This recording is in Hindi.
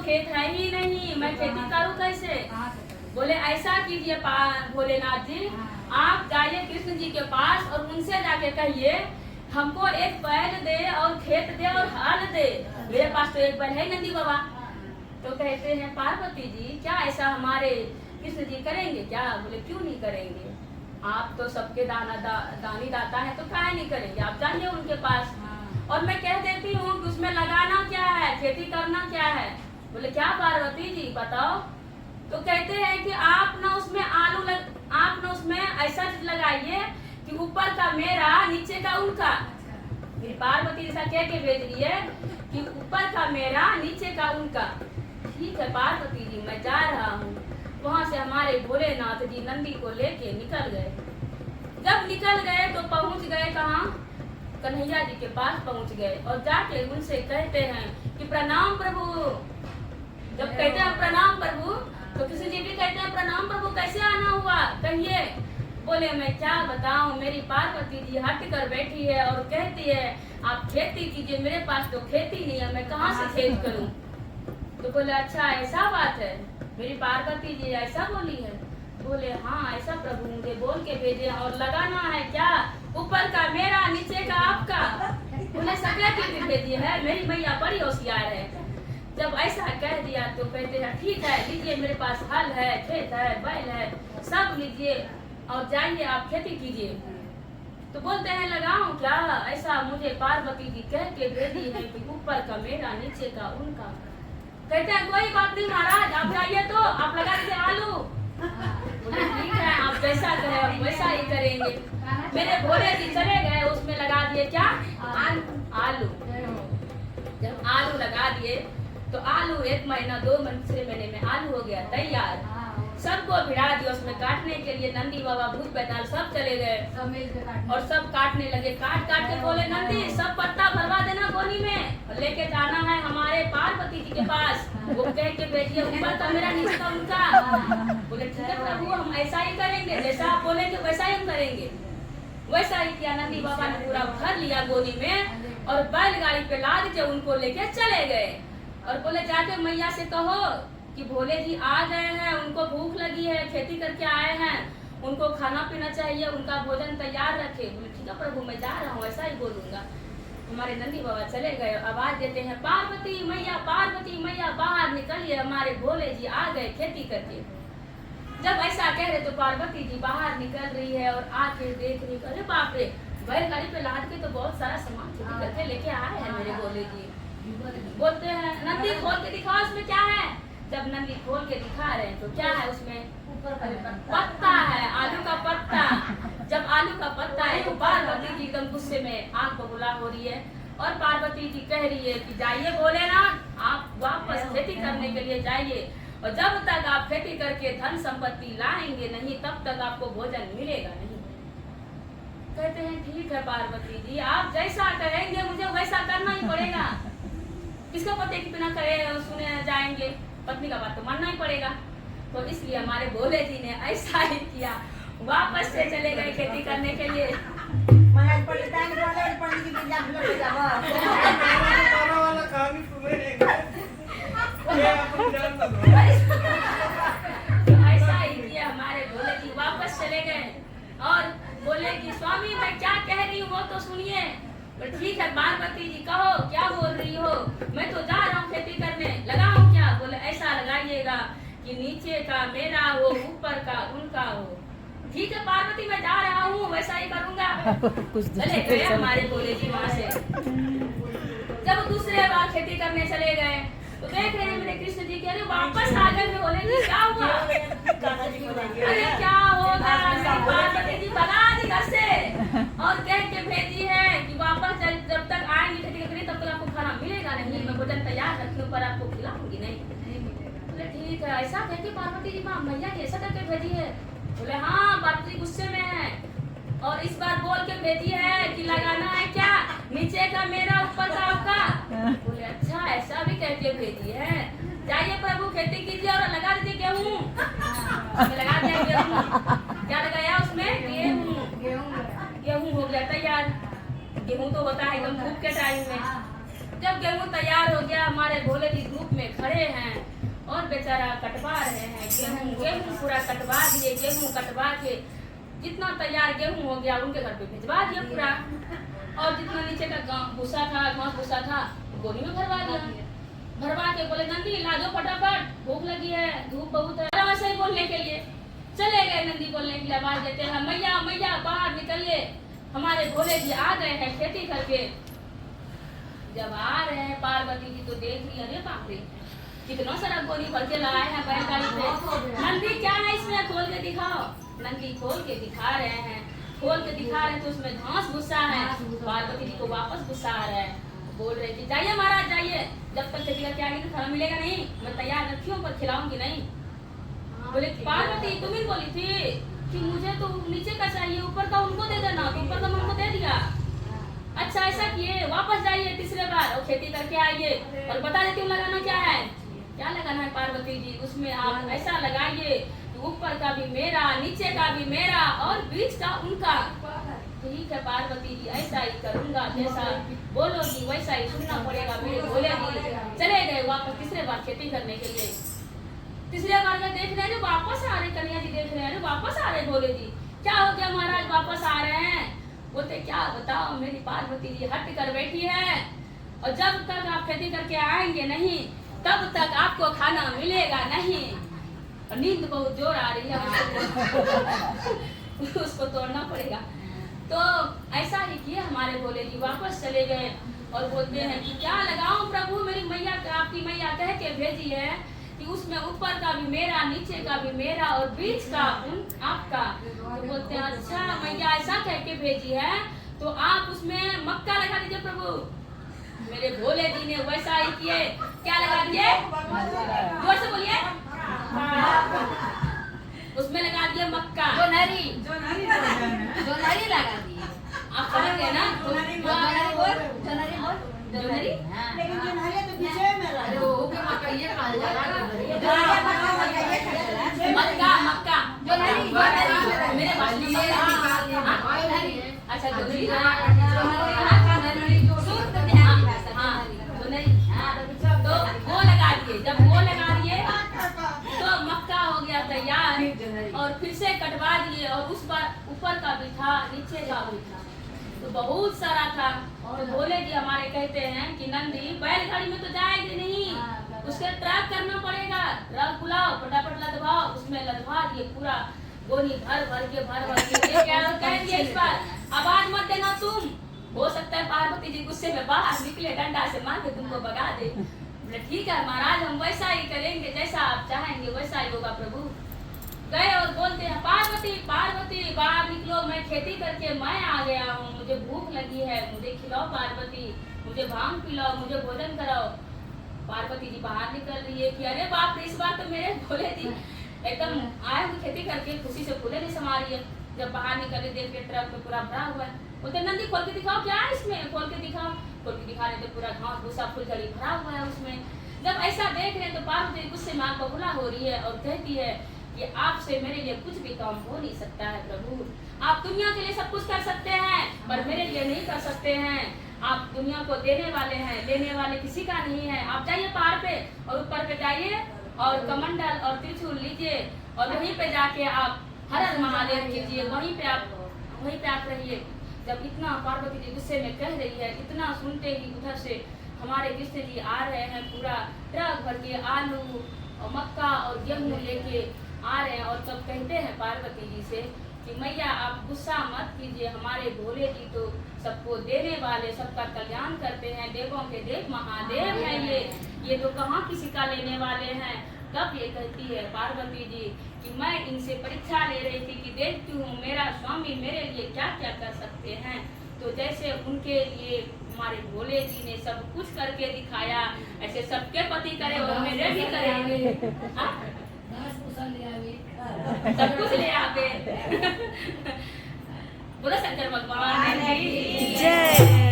खेत है ही नहीं, मैं खेती करूँ कैसे? बोले ऐसा कीजिए भोलेनाथ जी, आप जाइए कृष्ण जी के पास और उनसे जाके कहिए हमको एक बैल दे और खेत दे और हल दे, मेरे पास तो एक बैल है नंदी बाबा। तो कहते हैं पार्वती जी क्या ऐसा हमारे कृष्ण जी करेंगे क्या? बोले क्यों नहीं करेंगे, आप तो सबके दानी दाता है, तो काहे नहीं करेंगे, आप जाइए उनके पास। और मैं कह देती हूँ कि उसमें लगाना क्या है, खेती करना क्या है? बोले क्या पार्वती जी बताओ। तो कहते हैं कि आप ना उसमें आप ना उसमें ऐसा चीज लगाइए कि ऊपर का मेरा नीचे का उनका। मेरी पार्वती ऐसा कह के भेज रही है कि ऊपर का मेरा नीचे का उनका। ठीक है पार्वती जी मैं जा रहा हूँ। वहां से हमारे भोलेनाथ जी नंदी को लेके निकल गए। जब निकल गए तो पहुंच गए कहाँ? कन्हैया जी के पास पहुंच गए और जाके उनसे कहते हैं कि प्रणाम प्रभु। जब कहते हैं प्रणाम प्रभु तो किसी जी भी कहते हैं प्रणाम प्रभु, कैसे आना हुआ कहिए। बोले मैं क्या बताऊं, मेरी पार्वती जी हट कर बैठी है और कहती है आप खेती कीजिए, मेरे पास तो खेती नहीं है, मैं कहाँ से खेत करूं। तो बोले अच्छा ऐसा बात है, मेरी पार्वती जी ऐसा बोली है। बोले हाँ ऐसा प्रभु मुझे बोल के भेजे और लगाना है क्या, ऊपर का मेरा नीचे का आपका। उन्हें सजा के भी भेजी है, मेरी मैया बड़ी होशियार है। जब ऐसा कह दिया तो कहते हैं ठीक है लीजिए, मेरे पास हल है, खेत है, बैल है, सब लीजिए और जाइए आप खेती कीजिए। तो बोलते हैं लगाऊं क्या, ऐसा मुझे पार्वती जी कह के भेजी है कि ऊपर का मेरा नीचे का उनका। कहते हैं कोई बात नहीं महाराज, आप जाइए तो आप लगा दीजिए आलू। बोले ठीक है आप जैसा कहे हम वैसा ही करेंगे। मेरे भोले जी चले गए, उसमें लगा दिए क्या, आलू। जब आलू लगा दिए तो आलू 1 महीना 2 महीने में आलू हो गया तैयार। सबको भिड़ा दिया उसमें काटने के लिए। नंदी बाबा भूत बैताल सब चले गए और सब काटने लगे। काट काट के बोले नंदी सब पत्ता भरवा देना गोनी में और लेके जाना है हमारे पार्वती जी के पास। वो कह के भेजिए ऊपर का मेरा नीचे का उनका। बोले ठीक है प्रभु हम ऐसा ही करेंगे, जैसा आप बोलेंगे वैसा ही हम करेंगे। वैसा ही किया। नंदी बाबा ने पूरा भर लिया गोनी में और बैलगाड़ी पे लाद के उनको लेके चले गए और बोले जाके मैया से कहो कि भोले जी आ गए हैं, उनको भूख लगी है, खेती करके आए हैं, उनको खाना पीना चाहिए, उनका भोजन तैयार रखे। बोले ठीक है प्रभु मैं जा रहा हूँ, ऐसा ही बोलूंगा। हमारे नंदी बाबा चले गए, आवाज देते हैं पार्वती मैया बाहर निकलिए, हमारे भोले जी आ गए खेती करके। जब ऐसा कह रहे तो पार्वती जी बाहर निकल रही है और आके देख रही, अरे बाप रे बैलगाड़ी पे लाद के तो बहुत सारा सामान खेती करके लेके आए हैं मेरे भोले जी। बोलते हैं नंदी खोल के दिखाओ उसमें क्या है। जब नंदी खोल के दिखा रहे हैं तो क्या है उसमें, पत्ता है, आलू का पत्ता। जब आलू का पत्ता है तो पार्वती जी एकदम गुस्से में आग बबूला हो रही है और पार्वती जी कह रही है कि जाइए भोलेनाथ आप वापस खेती करने के लिए जाइए और जब तक आप खेती करके धन संपत्ति लाएंगे नहीं तब तक आपको भोजन मिलेगा नहीं। कहते हैं ठीक है पार्वती जी आप जैसा कहेंगे मुझे वैसा करना ही पड़ेगा। किसका पति के बिना करे सुने जाएंगे, पत्नी का बात तो मानना ही पड़ेगा। तो इसलिए हमारे भोले जी ने ऐसा ही किया, वापस से चले गए खेती करने के लिए। ऐसा ही किया, हमारे भोले जी वापस चले गए और बोले कि स्वामी मैं क्या कह रही हूँ वो तो सुनिए। तो ठीक है पार्वती जी कहो क्या बोल रही हो, मैं तो जा रहा हूँ खेती करने, लगाऊं क्या। बोले ऐसा लगाइएगा कि नीचे का मेरा हो ऊपर का उनका हो। ठीक है पार्वती मैं जा रहा हूँ वैसा ही करूंगा। चले गए हमारे भोले जी वहाँ से। जब दूसरे बार खेती करने चले गए तो देख रहे हैं मेरे कृष्ण जी के, अरे वापस आ गए। बोले जी क्या हुआ, अरे क्या होगा, पार्वती जी भगा दी घर से और कह के भेजी है कि वापस जब तक आएंगी खेती करने तब तक आपको खाना मिलेगा नहीं, मैं भोजन तैयार रखने पर आपको खिलाऊंगी नहीं। बोले ठीक है ऐसा कह के पार्वती जी माँ मैया ने ऐसा करके भेजी है। बोले हाँ पार्वती जी गुस्से में है और इस बार बोल के भेजी है कि लगाना है क्या, नीचे का मेरा ऊपर का आपका। बोले अच्छा ऐसा भी कह के भेजी है, जाइए प्रभु खेती कीजिए और लगा दीजिए गेहूँ। लगा दिया गेहूँ, क्या लगाया उसमें, गेहूँ हो गया तैयार। गेहूँ तो होता है एकदम धूप के टाइम में। जब गेहूँ तैयार हो गया हमारे भोले जी धूप में खड़े हैं और बेचारा कटवा रहे हैं गेहूं पूरा कटवा दिए। गेहूं कटवा के जितना तैयार गेहूं हो गया उनके घर पे भिजवा दिया पूरा, और जितना नीचे का भूसा था, घास भूसा था, बोरी में भरवा दिया। भरवा के बोले नंदी ला दो फटाफट, भूख लगी है, धूप बहुत है। वैसे ही बोलने के लिए चले गए। नंदी बोलने के लिए आवाज देते हैं मैया मैया बाहर निकलिए, हमारे भोले जी आ गए हैं खेती करके। जब आ रहे हैं पार्वती जी तो देख रही, अरे बाप रे कितना सारा गोली भर के लाए हैं बैलगाड़ी पे। नंदी क्या है इसमें, खोल के दिखाओ। नंदी खोल के दिखा रहे हैं, खोल के दिखा रहे हैं तो उसमें घास भूसा है। पार्वती जी को वापस गुस्सा आ रहा है, बोल रहे कि जाइए महाराज जाइए, जब तक खेती करके आएंगे तो खाना मिलेगा नहीं, मैं तैयार रखी हूँ पर खिलाऊंगी नहीं। बोले पार्वती तुम ही बोली थी कि मुझे तो नीचे का चाहिए, ऊपर का उनको दे देना, तो ऊपर का मैं उनको दे दिया। अच्छा ऐसा किए, वापस जाइए तीसरे बार और खेती करके आइए और बता देती हूँ लगाना क्या है। क्या लगाना है पार्वती जी, उसमें आप ऐसा लगाइए कि ऊपर का भी मेरा, नीचे का भी मेरा और बीच का उनका। ठीक है पार्वती जी ऐसा ही करूंगा, जैसा बोलोगी वैसा ही सुनना पड़ेगा मेरे भोले जी। चले गए वापस तीसरे बार खेती करने के लिए। तीसरे बार में देख रहे हैं वापस आ रहे, कन्हैया जी देख रहे हैं वापस आ रहे भोले जी। क्या हो गया महाराज वापस आ रहे हैं? बोलते क्या बताओ मेरी पार्वती जी हट कर बैठी है और जब तक आप खेती करके आएंगे नहीं तब तक आपको खाना मिलेगा नहीं। और नींद बहुत जोर आ रही है उसको तोड़ना पड़ेगा। तो ऐसा ही किए हमारे भोले जी, वापस चले गए और बोलते हैं कि क्या लगाऊं प्रभु, मेरी मैया आपकी मैया कह के भेजी है कि उसमें ऊपर का भी मेरा, नीचे का भी मेरा और बीच का आपका। तो बोलते हैं अच्छा मैया ऐसा कह के भेजी है तो आप उसमें मक्का लगा दीजिए प्रभु। मेरे भोले जी ने वैसा ही किए। क्या लगा दिए, जोर से बोलिए। उसमें लगा दिए मक्का, जो नरी लगा दी। आप समझ गए ना, लेकिन जोनहरी तो पीछे में मक्का मक्का मेरे अच्छा तो वो लगा दिए। जब वो लगा दिए तो मक्का हो गया तैयार और फिर से कटवा दिए और उस पर ऊपर का भी था नीचे का भी था तो बहुत सारा था। तो भोले जी हमारे कहते हैं कि नंदी बैलगाड़ी में तो जाएगी नहीं, उसके ट्रक करना पड़ेगा, ट्रक बुलाओ फटाफट लदवाओ। उसमें लदवा दिए पूरा गोनी भर भर के कह दिए इस बार आवाज मत देना तुम। हो सकता है पार्वती जी गुस्से में बाहर निकले, डंडा से मार के तुमको भगा दे। बोले ठीक है महाराज हम वैसा ही करेंगे, जैसा आप चाहेंगे वैसा ही होगा प्रभु। गए और बोलते हैं पार्वती पार्वती बाहर निकलो, मैं खेती करके मैं आ गया हूँ, मुझे भूख लगी है, मुझे खिलाओ पार्वती, मुझे भांग पिलाओ, मुझे भोजन कराओ। पार्वती जी बाहर निकल रही है कि अरे बाप रे इस बार तो मेरे भोले जी एकदम आए हुए खेती करके खुशी से फूले नहीं समा रही है। जब बाहर निकले देख के ट्रक में पूरा भरा हुआ है। बोलते नंदी खोल के दिखाओ क्या है इसमें, खोल के दिखाओ। खोल के दिखा रहे थे पूरा घास भूसा फुलझड़ी भरा हुआ है उसमें। जब ऐसा देख रहे तो पार्वती गुस्से में आग बबूला हो रही है और कहती है कि आपसे मेरे लिए कुछ भी काम हो नहीं सकता है प्रभु। आप दुनिया के लिए सब कुछ कर सकते हैं पर मेरे लिए नहीं कर सकते हैं। आप दुनिया को देने वाले हैं, लेने वाले किसी का नहीं है। आप जाइए पहाड़ पे और ऊपर पे जाइए और कमंडल और त्रिशूल लीजिए और वहीं पे जाके आप हर हर महादेव कीजिए, वहीं पे आप रहिए। जब इतना पार्वती जी गुस्से में कह रही है, इतना सुनते ही उधर से हमारे कृष्ण जी आ रहे हैं, पूरा ट्रक भर के आलू और मक्का और गेहूं लेके आ रहे हैं। और तब कहते हैं पार्वती जी से कि मैया आप गुस्सा मत कीजिए, हमारे भोले जी तो सबको देने वाले, सबका कल्याण करते हैं, देवों के देव महादेव हैं ये तो कहाँ किसी का लेने वाले हैं। तब ये कहती है पार्वती जी कि मैं इनसे परीक्षा ले रही थी कि देखती हूँ मेरा स्वामी मेरे लिए क्या क्या कर सकते हैं। तो जैसे उनके लिए हमारे भोले जी ने सब कुछ करके दिखाया, ऐसे सबके पति करे और मेरे भी करेंगे। सब कुछ ले आवे। बोलो शंकर भगवान की जय।